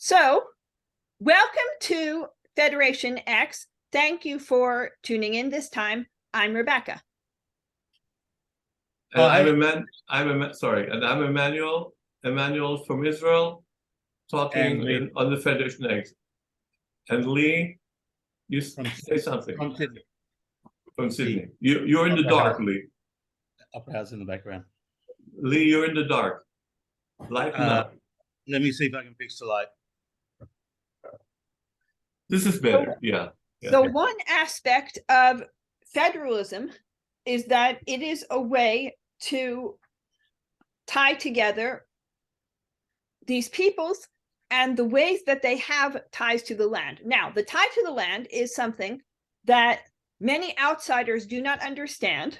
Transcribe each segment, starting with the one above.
So, welcome to Federation X. Thank you for tuning in this time. I'm Rebecca. And I'm Emmanuel from Israel, talking on the FederationX. And Lee, you say something. From Sydney. From Sydney. You're in the dark, Lee. Upper house in the background. Lee, you're in the dark. Lighten up. Let me see if I can fix the light. This is better, yeah. So one aspect of federalism is that it is a way to tie together these peoples and the ways that they have ties to the land. Now, the tie to the land is something that many outsiders do not understand.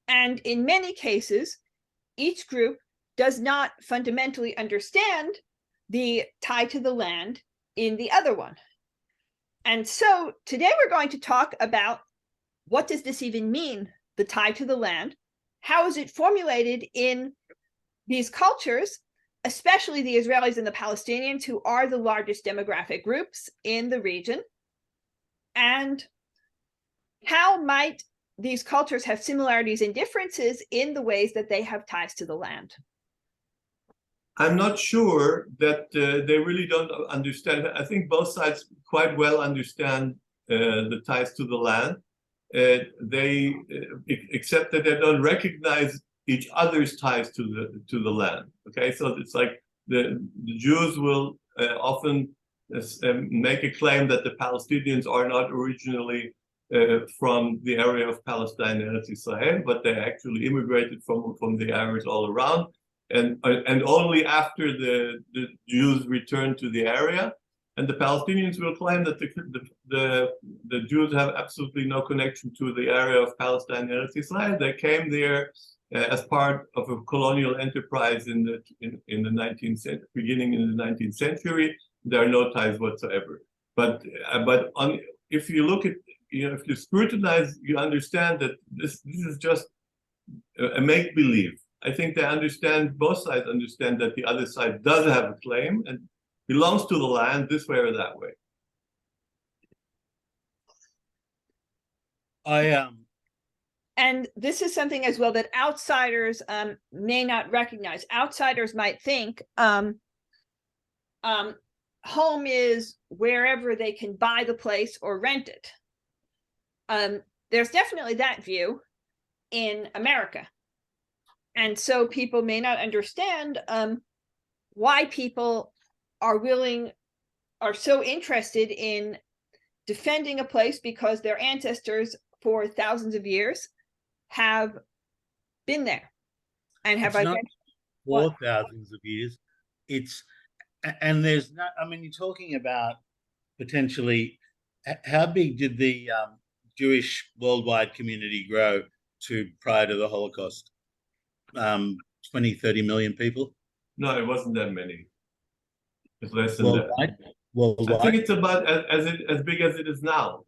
And in many cases, each group does not fundamentally understand the tie to the land in the other one. And so today we're going to talk about what does this even mean, the tie to the land? How is it formulated in these cultures, especially the Israelis and the Palestinians, who are the largest demographic groups in the region? And how might these cultures have similarities and differences in the ways that they have ties to the land? I'm not sure that they really don't understand. I think both sides quite well understand the ties to the land. Except that they don't recognize each other's ties to the land. Okay, so it's like the Jews will often make a claim that the Palestinians are not originally from the area of Palestine and Israel, but they actually immigrated from the areas all around. And only after the Jews returned to the area, and the Palestinians will claim that the Jews have absolutely no connection to the area of Palestine and Israel. They came there as part of a colonial enterprise in the 19th century, beginning in the 19th century. There are no ties whatsoever. But if you look at, if you scrutinize, you understand that this is just a make-believe. I think they understand, both sides understand that the other side does have a claim and belongs to the land this way or that way. And this is something as well that outsiders may not recognize. Outsiders might think home is wherever they can buy the place or rent it. There's definitely that view in America. And so people may not understand why people are so interested in defending a place because their ancestors for thousands of years have been there and have identified. For thousands of years. And there's not, I mean, you're talking about potentially, how big did the Jewish worldwide community grow to prior to the Holocaust? 20, 30 million people? No, it wasn't that many. It's less than worldwide? that. Worldwide? I think it's about as big as it is now.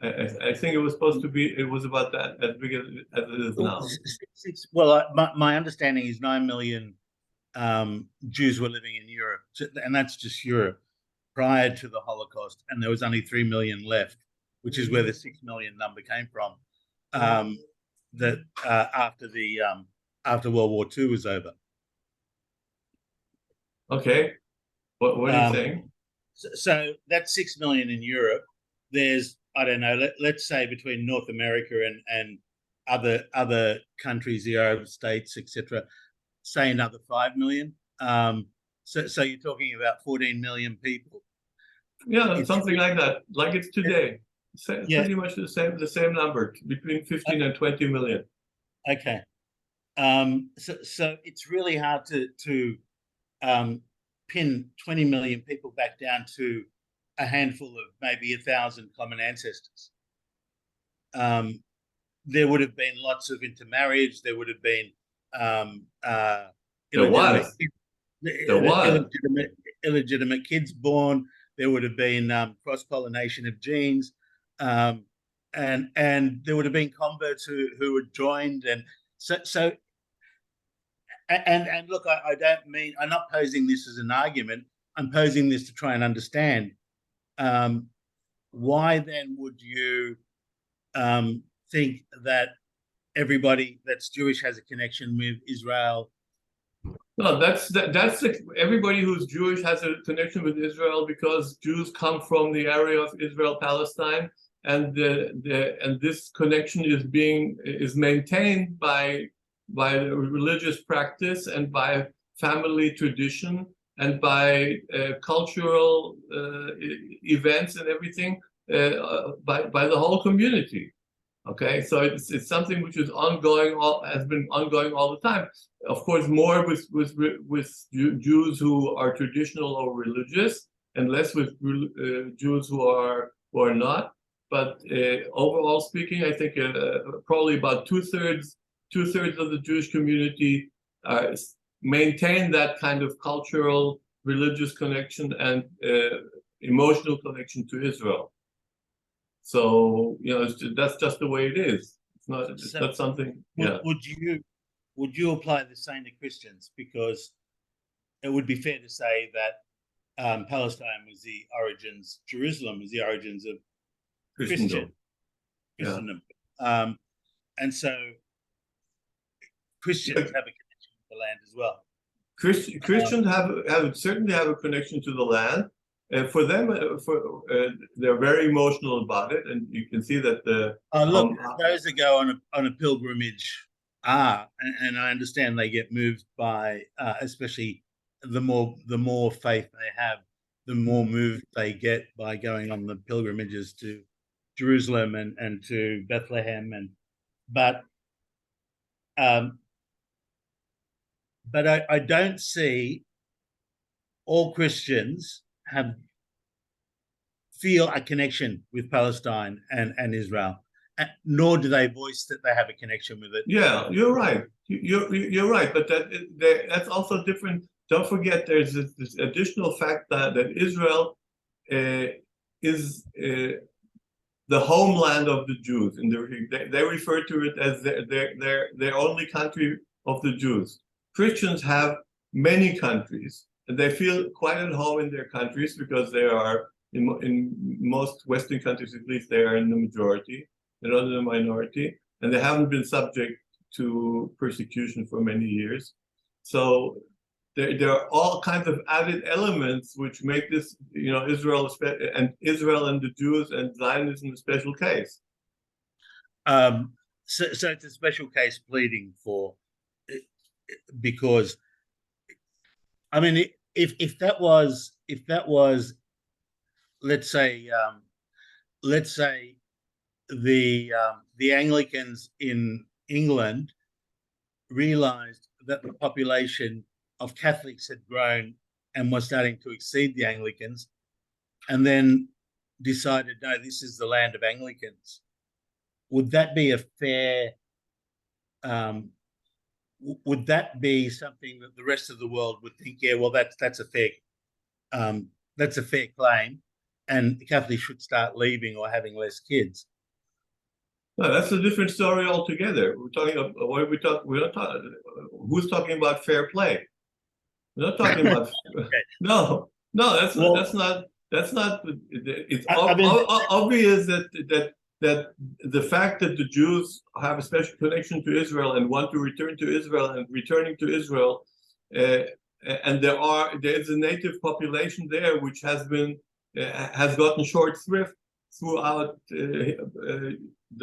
I think it was supposed to be, it was about that, as big as it is now. Well, my understanding is 9 million Jews were living in Europe, and that's just Europe, prior to the Holocaust, and there was only 3 million left, which is where the 6 million number came from. After World War II was over. Okay, what are you saying? So that's 6 million in Europe. There's, I don't know, let's say between North America and other countries, the Arab states, etc., say another 5 million. So you're talking about 14 million people. Yeah, something like that, like it's today. Pretty much the same number, between 15 and 20 million. Okay. So it's really hard to pin 20 million people back down to a handful of maybe 1,000 common ancestors. There would have been lots of intermarriage. There would have been illegitimate kids born. There would have been cross-pollination of genes, and there would have been converts who had joined, and so look, I don't mean, I'm not posing this as an argument. I'm posing this to try and understand. Why then would you think that everybody that's Jewish has a connection with Israel? No, everybody who's Jewish has a connection with Israel because Jews come from the area of Israel-Palestine, and this connection is maintained by religious practice and by family tradition and by cultural events and everything by the whole community. Okay, so it's something which is has been ongoing all the time. Of course, more with Jews who are traditional or religious, and less with Jews who are not. But overall speaking, I think probably about two-thirds of the Jewish community maintain that kind of cultural, religious connection and emotional connection to Israel. So that's just the way it is. It's not something. Would you apply the same to Christians? Because it would be fair to say that Palestine was the origins, Jerusalem was the origins of Christendom. And so Christians have a connection to the land as well. Christians certainly have a connection to the land. For them, they're very emotional about it, and you can see that those that go on a pilgrimage and I understand they get moved by, especially the more faith they have, the more moved they get by going on the pilgrimages to Jerusalem and to Bethlehem, but I don't see all Christians feel a connection with Palestine and Israel, nor do they voice that they have a connection with it. Yeah, you're right. You're right, but that's also different. Don't forget, there's this additional fact that Israel is the homeland of the Jews, and they refer to it as their only country of the Jews. Christians have many countries, and they feel quite at home in their countries because they are, in most Western countries at least, they are in the majority, they're not in the minority, and they haven't been subject to persecution for many years. So there are all kinds of added elements which make this, Israel and the Jews and Zionism a special case. So it's a special case pleading for, because, I mean, if that was, let's say the Anglicans in England realized that the population of Catholics had grown and was starting to exceed the Anglicans, and then decided, no, this is the land of Anglicans. Would that be a fair? Would that be something that the rest of the world would think? Yeah, well, that's a fair claim, and Catholics should start leaving or having less kids. No, that's a different story altogether. We're talking about we're not talking. Who's talking about fair play? We're not talking about. Okay. No, that's not. It's obvious that the fact that the Jews have a special connection to Israel and want to return to Israel and returning to Israel, and there is a native population there which has gotten short shrift throughout the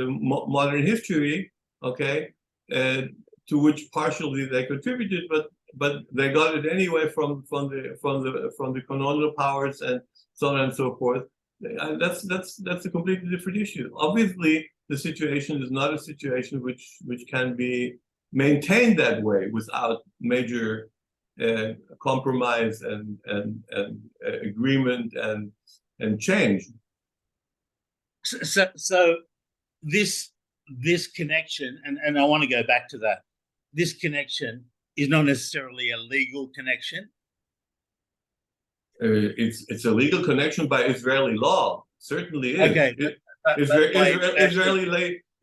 modern history, okay, to which partially they contributed, but they got it anyway from the colonial powers and so on and so forth. That's a completely different issue. Obviously, the situation is not a situation which can be maintained that way without major compromise and agreement and change. So this connection, and I want to go back to that. This connection is not necessarily a legal connection. It's a legal connection by Israeli law. Certainly is. Okay.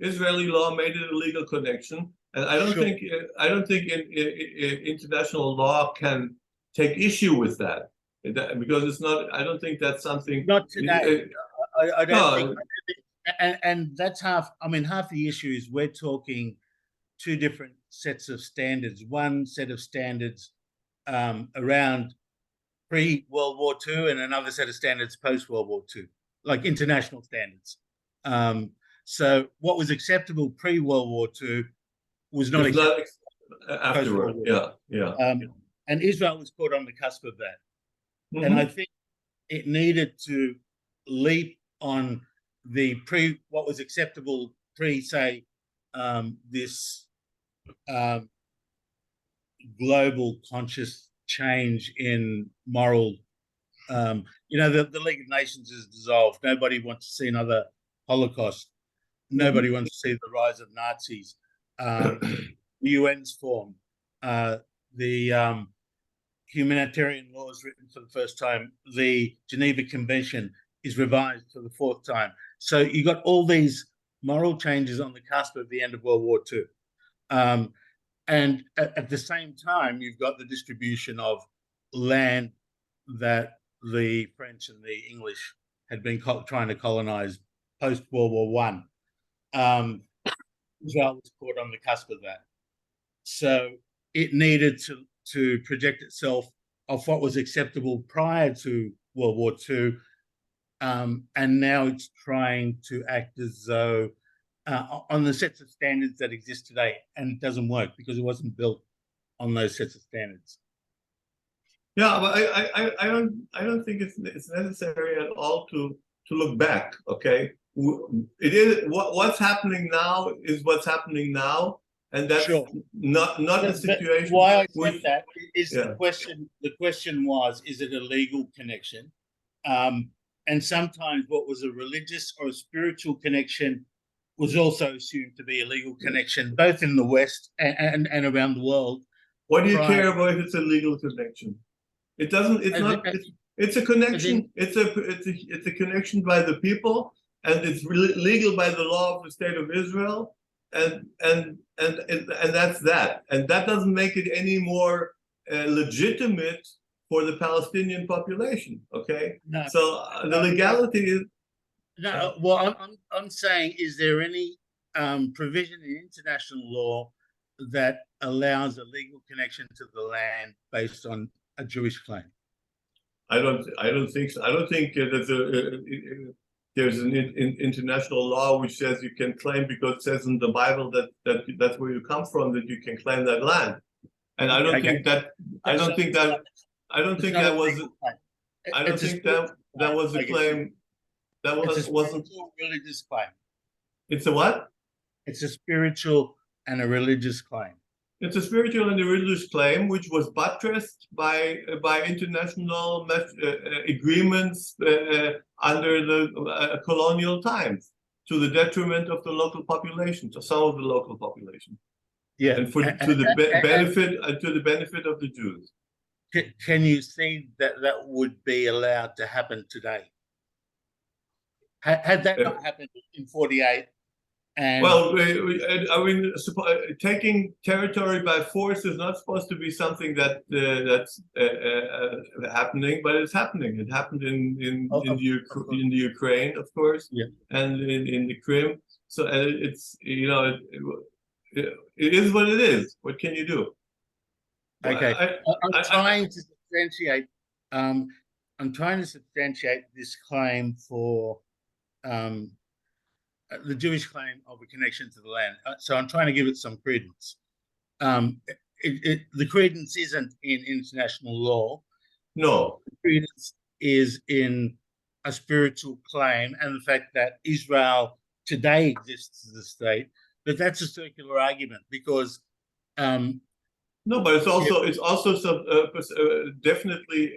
Israeli law made it a legal connection, and I don't think international law can take issue with that. Because it's not. I don't think that's something. Not today. I don't think. No, And that's half. I mean, half the issue is we're talking two different sets of standards. One set of standards around pre-World War II, and another set of standards post-World War II, like international standards. So what was acceptable pre-World War II was not it's acceptable not afterward. Yeah. And Israel was caught on the cusp of that. Mm-hmm. And I think it needed to leap on the what was acceptable pre, say, this global conscious change in moral. The League of Nations is dissolved. Nobody wants to see another Holocaust. Nobody wants to see the rise of Nazis. The UN's formed. The humanitarian law is written for the first time. The Geneva Convention is revised for the fourth time. So you got all these moral changes on the cusp of the end of World War II. And at the same time, you've got the distribution of land that the French and the English had been trying to colonize post-World War I. Israel was caught on the cusp of that. So it needed to project itself of what was acceptable prior to World War II, and now it's trying to act as though on the sets of standards that exist today, and it doesn't work because it wasn't built on those sets of standards. Yeah, but I don't think it's necessary at all to look back. Okay, it is what's happening now is what's happening now, and that's not the situation. Why I said that is the question. The question was, is it a legal connection? And sometimes what was a religious or a spiritual connection was also assumed to be a legal connection, both in the West and around the world. What do you care about if it's a legal connection? It doesn't. It's not. It's a connection. It's a connection by the people, and it's legal by the law of the State of Israel, and that's that. And that doesn't make it any more legitimate for the Palestinian population. Okay. No. So the legality is. No. Well, I'm saying, is there any provision in international law that allows a legal connection to the land based on a Jewish claim? I don't think so. I don't think there's an international law which says you can claim, because it says in the Bible that's where you come from, that you can claim that land. And I don't think that was a claim. That wasn't a religious claim. It's a what? It's a spiritual and a religious claim. It's a spiritual and a religious claim, which was buttressed by international agreements under the colonial times, to the detriment of the local population, to some of the local population. Yeah, and to the benefit of the Jews. Can you see that would be allowed to happen today? Had that not happened in 48? Well, I mean, taking territory by force is not supposed to be something that's happening, but it's happening. It happened in the Ukraine, of course, and in the Crimea. So it's it is what it is. What can you do? Okay, I'm trying to substantiate. I'm trying to substantiate this claim for. The Jewish claim of a connection to the land. So I'm trying to give it some credence. The credence isn't in international law. No. The credence is in a spiritual claim, and the fact that Israel today exists as a state. But that's a circular argument, because no, but it's also definitely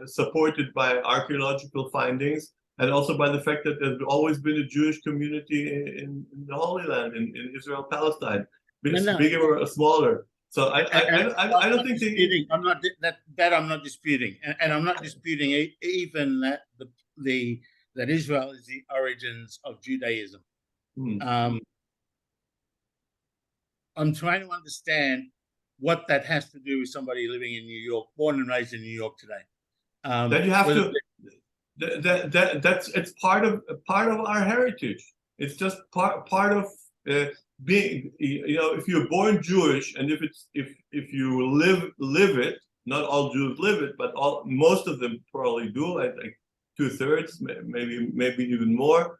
supported by archaeological findings, and also by the fact that there's always been a Jewish community in the Holy Land, in Israel-Palestine, bigger or smaller. So I don't think I'm not disputing, and I'm not disputing even that that Israel is the origins of Judaism. I'm trying to understand what that has to do with somebody living in New York, born and raised in New York today. Then you have to. That's it's part of our heritage. It's just part of being. If you're born Jewish, and if you live it, not all Jews live it, but most of them probably do. I think 2/3, maybe even more.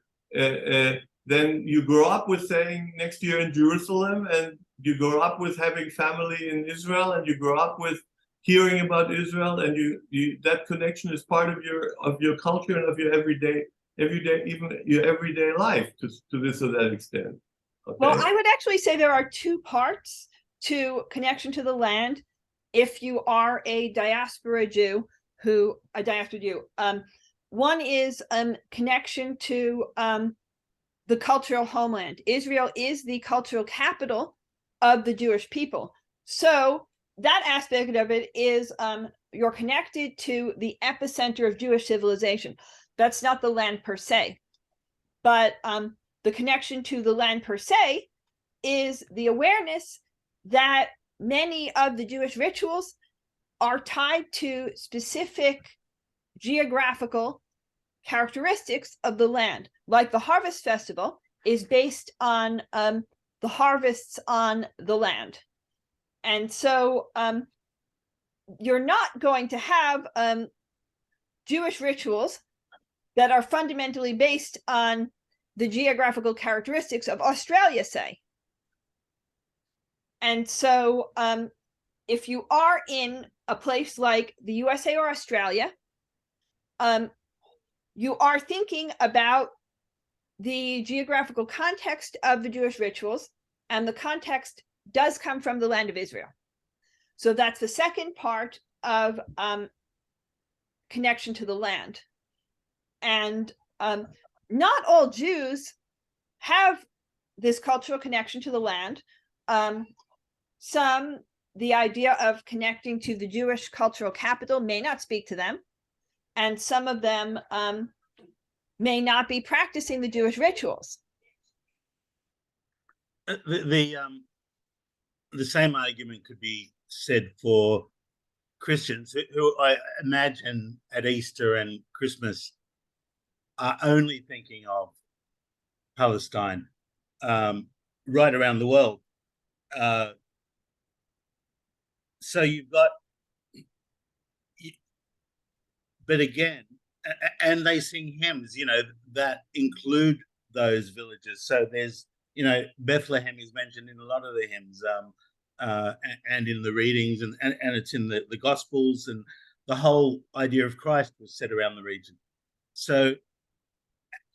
Then you grow up with saying next year in Jerusalem, and you grow up with having family in Israel, and you grow up with hearing about Israel, and you that connection is part of your culture and of your everyday even your everyday life to this or that extent. Okay? Well, I would actually say there are two parts to connection to the land. If you are a diaspora Jew, one is connection to the cultural homeland. Israel is the cultural capital of the Jewish people. So that aspect of it is you're connected to the epicenter of Jewish civilization. That's not the land per se, but the connection to the land per se is the awareness that many of the Jewish rituals are tied to specific geographical characteristics of the land. Like the Harvest Festival is based on the harvests on the land. And so you're not going to have Jewish rituals that are fundamentally based on the geographical characteristics of Australia, say. And so if you are in a place like the USA or Australia, you are thinking about the geographical context of the Jewish rituals, and the context does come from the land of Israel. So that's the second part of connection to the land. And not all Jews have this cultural connection to the land. Some, the idea of connecting to the Jewish cultural capital may not speak to them. And some of them may not be practicing the Jewish rituals. The same argument could be said for Christians who I imagine at Easter and Christmas are only thinking of Palestine right around the world. So you've got, but again, and they sing hymns, that include those villages. So there's, Bethlehem is mentioned in a lot of the hymns, and in the readings, and it's in the Gospels, and the whole idea of Christ was set around the region. So,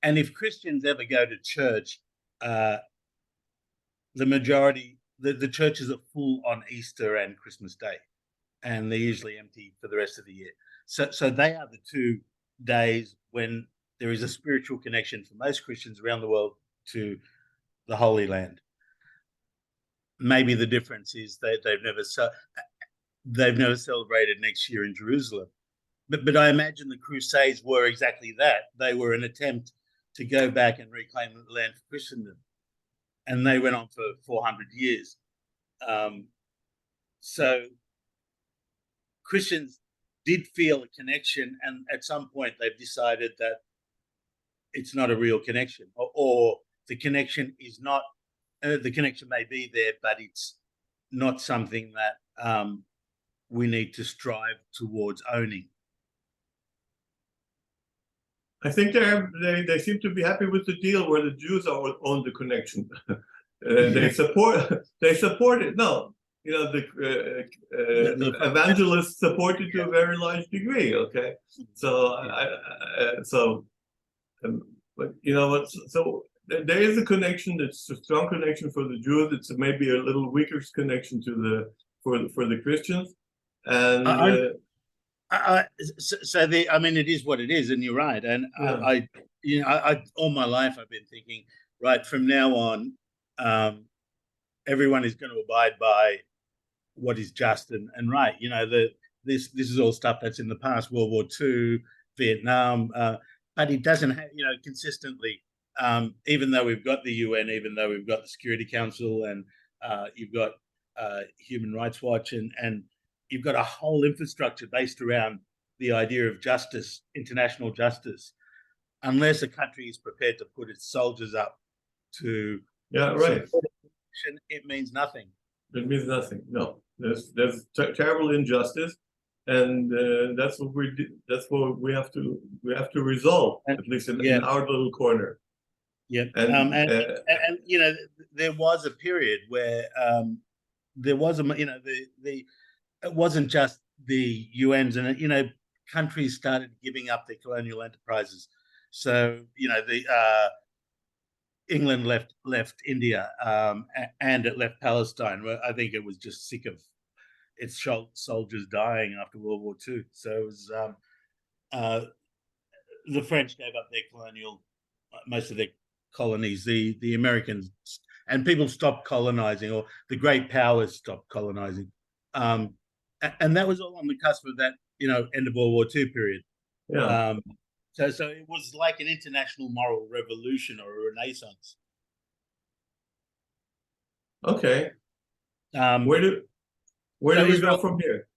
and if Christians ever go to church, the majority, the churches are full on Easter and Christmas Day, and they're usually empty for the rest of the year. So they are the 2 days when there is a spiritual connection for most Christians around the world to the Holy Land. Maybe the difference is they've never celebrated next year in Jerusalem, but I imagine the Crusades were exactly that. They were an attempt to go back and reclaim the land for Christendom, and they went on for 400 years. So Christians did feel a connection, and at some point they've decided that it's not a real connection, or the connection is not, the connection may be there, but it's not something that we need to strive towards owning. I think they seem to be happy with the deal where the Jews own the connection. They support it. No, the evangelists support it to a very large degree. Okay, so but so there is a connection. It's a strong connection for the Jews. It's maybe a little weaker connection to for the Christians, and it is what it is, and you're right. And yeah. I all my life I've been thinking, right, from now on, everyone is going to abide by what is just and right. This is all stuff that's in the past, World War II, Vietnam, but it doesn't have, consistently, even though we've got the UN, even though we've got the Security Council, and you've got Human Rights Watch, and you've got a whole infrastructure based around the idea of justice, international justice, unless a country is prepared to put its soldiers up to right. support it, it means nothing. It means nothing. No, there's terrible injustice, and that's what we did. That's what we have to resolve, at least in our little corner. Yeah, and you know, there was a period where there was a, you know, it wasn't just the UN's, and you know, countries started giving up their colonial enterprises. So you know, the England left India, and it left Palestine. I think it was just sick of its soldiers dying after World War II. So it was the French gave up their colonial, most of their colonies. The Americans and people stopped colonizing, or the great powers stopped colonizing, and that was all on the cusp of that, you know, end of World War II period. Yeah. So it was like an international moral revolution or a renaissance. Okay. Where do we go from here?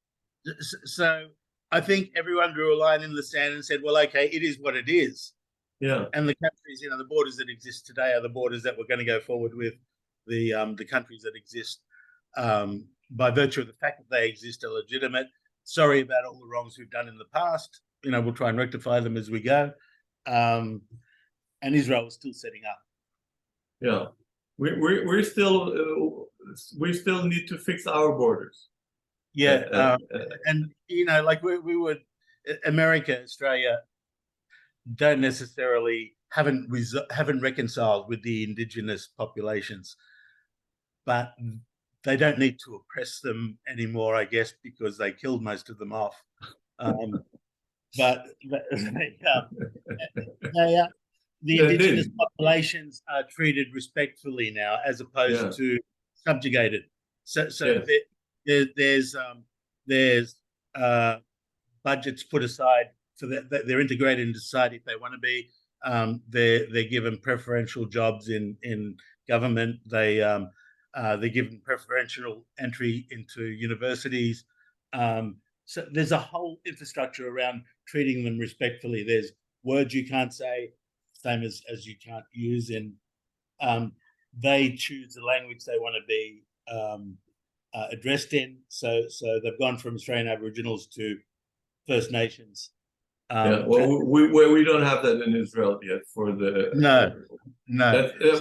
So I think everyone drew a line in the sand and said, well, okay, it is what it is. Yeah. And the countries, you know, the borders that exist today are the borders that we're going to go forward with. The countries that exist by virtue of the fact that they exist are legitimate. Sorry about all the wrongs we've done in the past. You know, we'll try and rectify them as we go. And Israel is still setting up. Yeah, we still need to fix our borders. Yeah, and you know, like we would, America, Australia, don't necessarily haven't reconciled with the indigenous populations, but they don't need to oppress them anymore, I guess, because they killed most of them off. But the indigenous populations are treated respectfully now, as opposed to subjugated. So there's budgets put aside so that they're integrated into society if they want to be. They're given preferential jobs in government. They're given preferential entry into universities. So there's a whole infrastructure around treating them respectfully. There's words you can't say, same as you can't use, and they choose the language they want to be addressed in. So they've gone from Australian Aboriginals to First Nations. Well, we don't have that in Israel yet. For the no.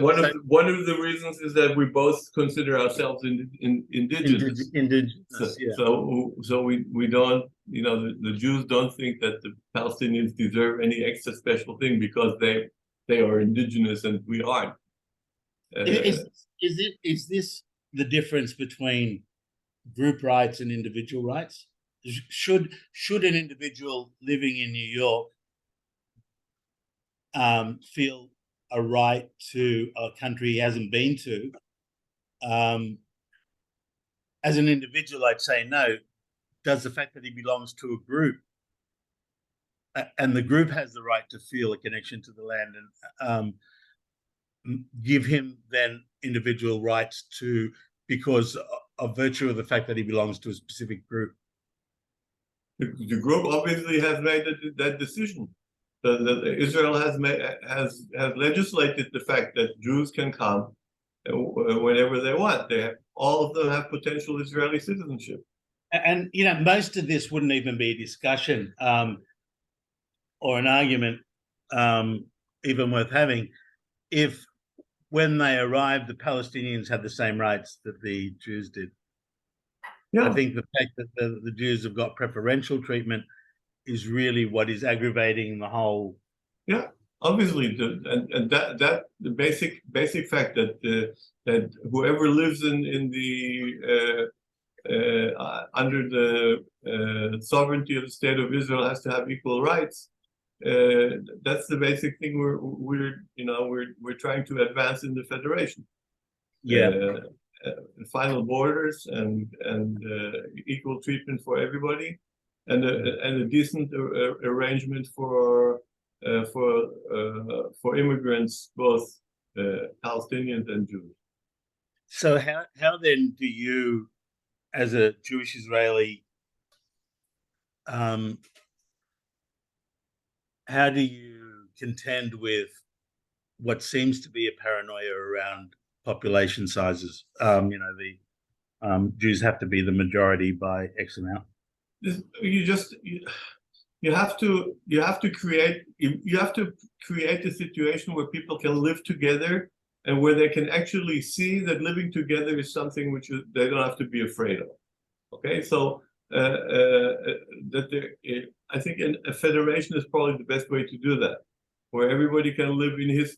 One of the reasons is that we both consider ourselves indigenous. So we don't, you know, the Jews don't think that the Palestinians deserve any extra special thing because they are indigenous and we aren't. Is this the difference between group rights and individual rights? Should an individual living in New York feel a right to a country he hasn't been to? As an individual, I'd say no. Does the fact that he belongs to a group, and the group has the right to feel a connection to the land, and give him then individual rights to, because of virtue of the fact that he belongs to a specific group? The group obviously has made that decision. Israel has legislated the fact that Jews can come whenever they want. All of them have potential Israeli citizenship. And you know, most of this wouldn't even be a discussion or an argument even worth having if, when they arrived, the Palestinians had the same rights that the Jews did. Yeah. I think the fact that the Jews have got preferential treatment is really what is aggravating the whole. Yeah, obviously, and that the basic fact that whoever lives in the under the sovereignty of the state of Israel has to have equal rights. That's the basic thing we're trying to advance in the federation. Yeah. Final borders and equal treatment for everybody, and a decent arrangement for immigrants, both Palestinians and Jews. So how then do you, as a Jewish Israeli, how do you contend with what seems to be a paranoia around population sizes? The Jews have to be the majority by X amount. You have to create a situation where people can live together and where they can actually see that living together is something which they don't have to be afraid of. Okay, so I think a federation is probably the best way to do that, where everybody can live in his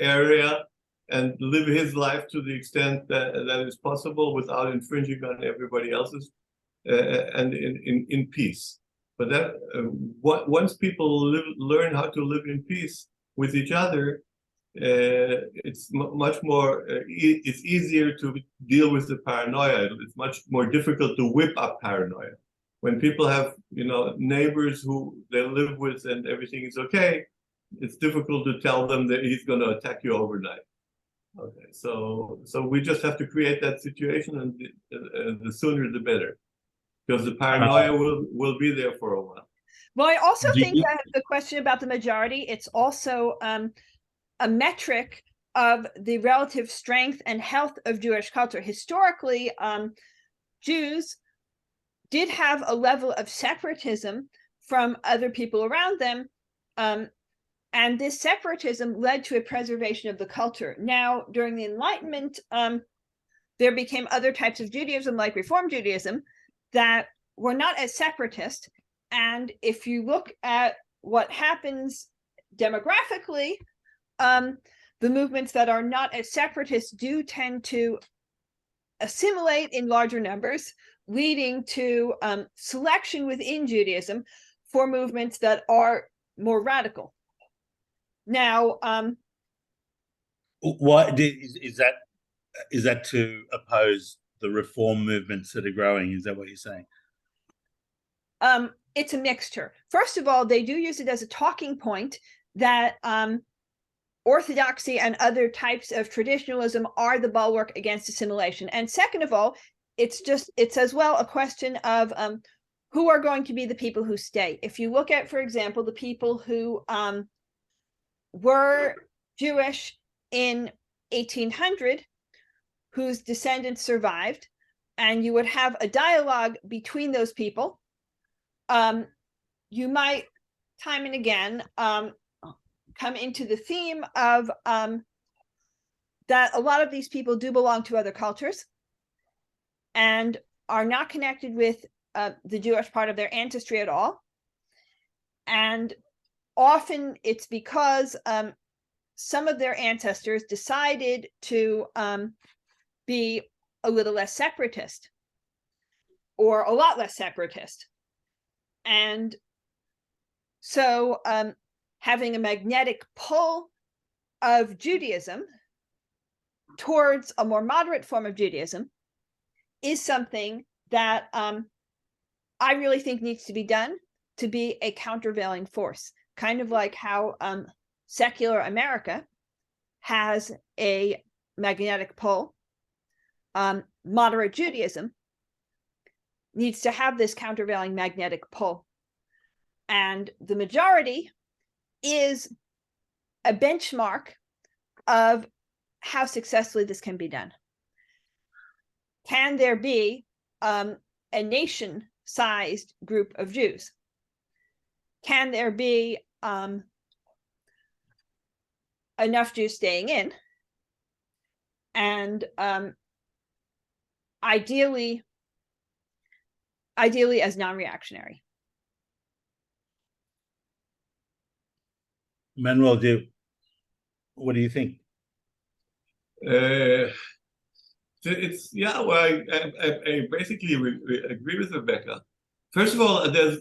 area and live his life to the extent that is possible without infringing on everybody else's, and in peace. But that once people learn how to live in peace with each other, it's much more. It's easier to deal with the paranoia. It's much more difficult to whip up paranoia. When people have neighbors who they live with and everything is okay, it's difficult to tell them that he's going to attack you overnight. Okay, so we just have to create that situation, and the sooner the better, because the paranoia will be there for a while. Well, I also think that the question about the majority, it's also a metric of the relative strength and health of Jewish culture. Historically, Jews did have a level of separatism from other people around them, and this separatism led to a preservation of the culture. Now, during the Enlightenment, there became other types of Judaism, like Reform Judaism, that were not as separatist. And if you look at what happens demographically, the movements that are not as separatist do tend to assimilate in larger numbers, leading to selection within Judaism for movements that are more radical. Now, what is that to oppose the reform movements that are growing? Is that what you're saying? It's a mixture. First of all, they do use it as a talking point that orthodoxy and other types of traditionalism are the bulwark against assimilation. And second of all, it's as well a question of who are going to be the people who stay. If you look at, for example, the people who were Jewish in 1800, whose descendants survived, and you would have a dialogue between those people, you might time and again come into the theme of that a lot of these people do belong to other cultures and are not connected with the Jewish part of their ancestry at all. And often it's because some of their ancestors decided to be a little less separatist or a lot less separatist. And so having a magnetic pull of Judaism towards a more moderate form of Judaism is something that I really think needs to be done to be a countervailing force, kind of like how secular America has a magnetic pull. Moderate Judaism needs to have this countervailing magnetic pull. And the majority is a benchmark of how successfully this can be done. Can there be a nation-sized group of Jews? Can there be enough Jews staying in? And ideally as non-reactionary. Manuel, what do you think? It's well, I basically agree with Rebecca. First of all, there's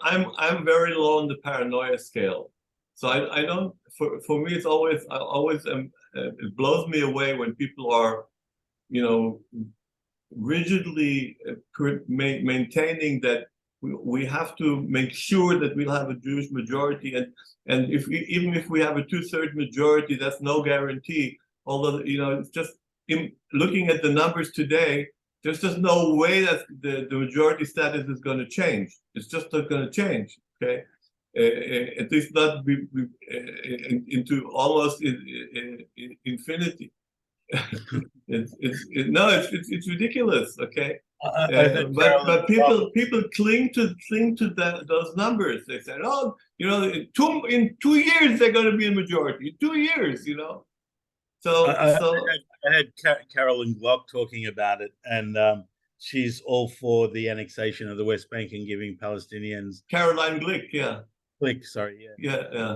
I'm very low on the paranoia scale, so I don't. For me, it's always it blows me away when people are, rigidly maintaining that we have to make sure that we'll have a Jewish majority, and even if we have a 2/3 majority, that's no guarantee. Although it's just looking at the numbers today, There's no way that the majority status is going to change. It's just not going to change. Okay, at least not into almost infinity. It's ridiculous. Okay, but people cling to those numbers. They say, oh, in 2 years they're going to be a majority. In 2 years, I had Carolyn Glock talking about it, and she's all for the annexation of the West Bank and giving Palestinians. Caroline Glick, yeah. Glick, sorry, yeah.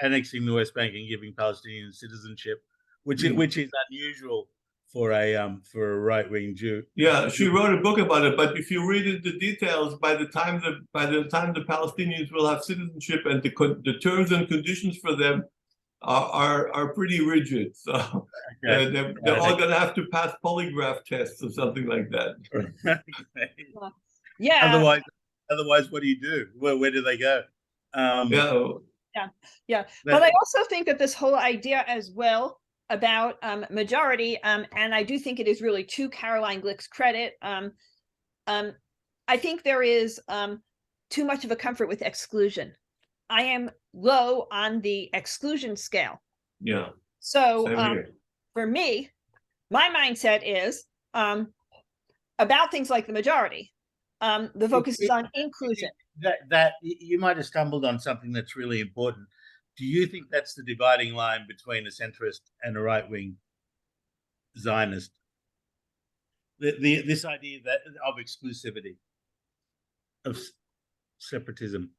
Annexing the West Bank and giving Palestinians citizenship, which is unusual for a right-wing Jew. Yeah, she wrote a book about it, but if you read the details, by the time the Palestinians will have citizenship, and the terms and conditions for them are pretty rigid. So they're all going to have to pass polygraph tests or something like that. Yeah. Otherwise, what do you do? Where do they go? Yeah. But I also think that this whole idea as well about majority, and I do think it is really to Caroline Glick's credit. I think there is too much of a comfort with exclusion. I am low on the exclusion scale. Yeah. So for me, my mindset is about things like the majority. The focus is on inclusion. That you might have stumbled on something that's really important. Do you think that's the dividing line between a centrist and a right-wing Zionist? This idea of exclusivity, of separatism.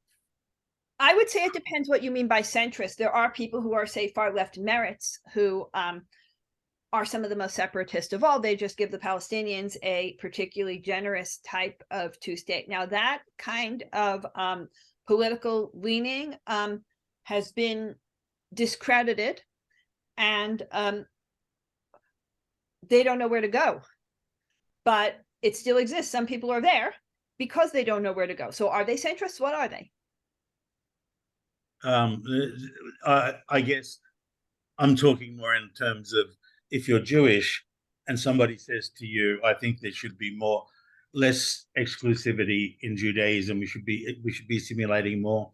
I would say it depends what you mean by centrist. There are people who are, say, far left merits who are some of the most separatist of all. They just give the Palestinians a particularly generous type of two-state. Now, that kind of political leaning has been discredited, and they don't know where to go. But it still exists. Some people are there because they don't know where to go. So are they centrists? What are they? I guess I'm talking more in terms of, if you're Jewish and somebody says to you, I think there should be less exclusivity in Judaism, we should be simulating more,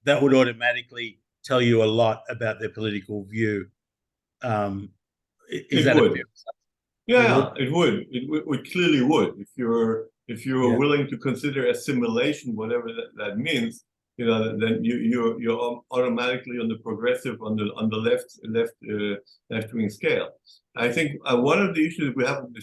that would automatically tell you a lot about their political view. Is that a fair? Yeah, it would. It clearly would. If you're willing to consider assimilation, whatever that means, then you're automatically on the progressive, on the left wing scale. I think one of the issues we haven't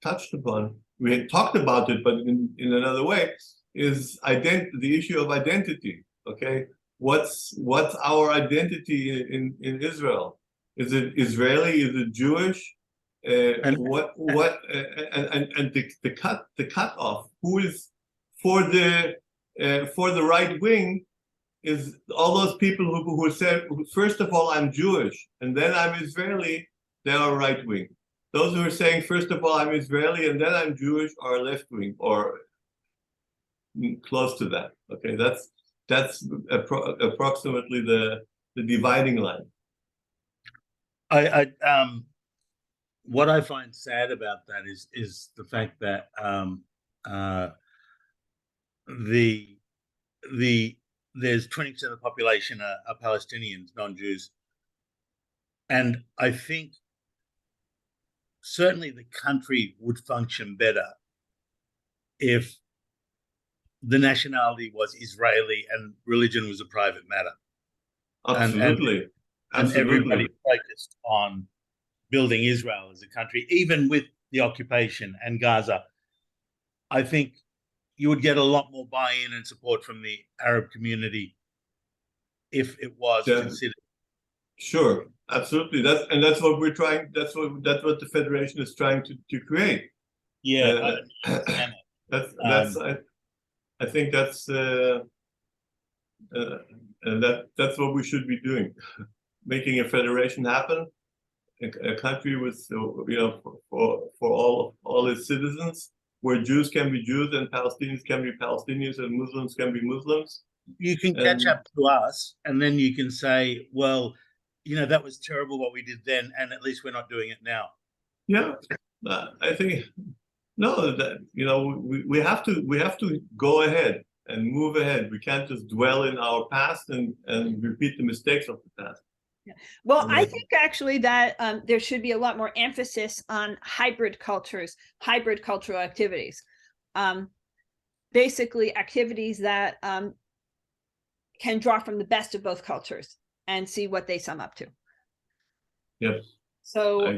touched upon, we had talked about it, but in another way, is the issue of identity. Okay, what's our identity in Israel? Is it Israeli? Is it Jewish? And the cutoff, who is for the right wing, is all those people who said, first of all, I'm Jewish, and then I'm Israeli, they are right wing. Those who are saying, first of all, I'm Israeli, and then I'm Jewish, are left wing, or close to that. Okay, that's approximately the dividing line. What I find sad about that is the fact that there's 20% of the population are Palestinians, non-Jews, and I think certainly the country would function better if the nationality was Israeli and religion was a private matter. Absolutely. And everybody focused on building Israel as a country, even with the occupation and Gaza. I think you would get a lot more buy-in and support from the Arab community if it was considered. Sure, absolutely. That's what we're trying. That's what the Federation is trying to create. Yeah, I think that's that's what we should be doing, making a federation happen, a country with for all its citizens, where Jews can be Jews and Palestinians can be Palestinians and Muslims can be Muslims. You can catch up to us, and then you can say, well, that was terrible what we did then, and at least we're not doing it now. Yeah, I think no, that we have to go ahead and move ahead. We can't just dwell in our past and repeat the mistakes of the past. Well, I think actually that there should be a lot more emphasis on hybrid cultures, hybrid cultural activities. Basically, activities that can draw from the best of both cultures and see what they sum up to. Yes. So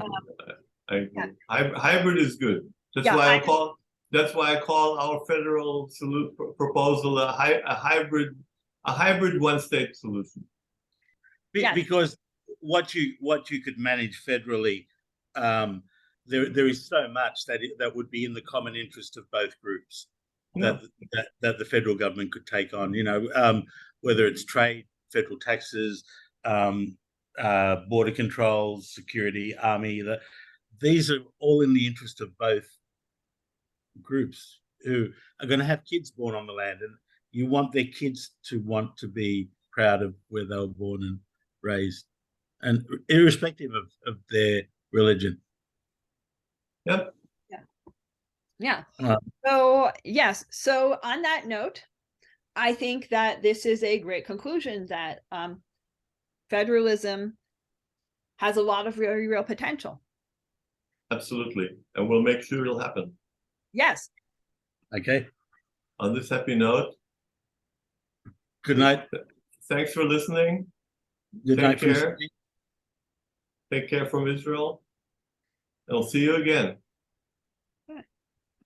hybrid is good. That's why I call our federal proposal a hybrid one-state solution. Because what you could manage federally, there is so much that would be in the common interest of both groups that the federal government could take on. Whether it's trade, federal taxes, border controls, security, army. These are all in the interest of both groups who are going to have kids born on the land, and you want their kids to want to be proud of where they were born and raised, and irrespective of their religion. Yep. Yeah. So yes. So on that note, I think that this is a great conclusion that federalism has a lot of very real potential. Absolutely, and we'll make sure it'll happen. Yes. Okay. On this happy note, good night. Thanks for listening. Good night. Take care. Take care from Israel. And I'll see you again.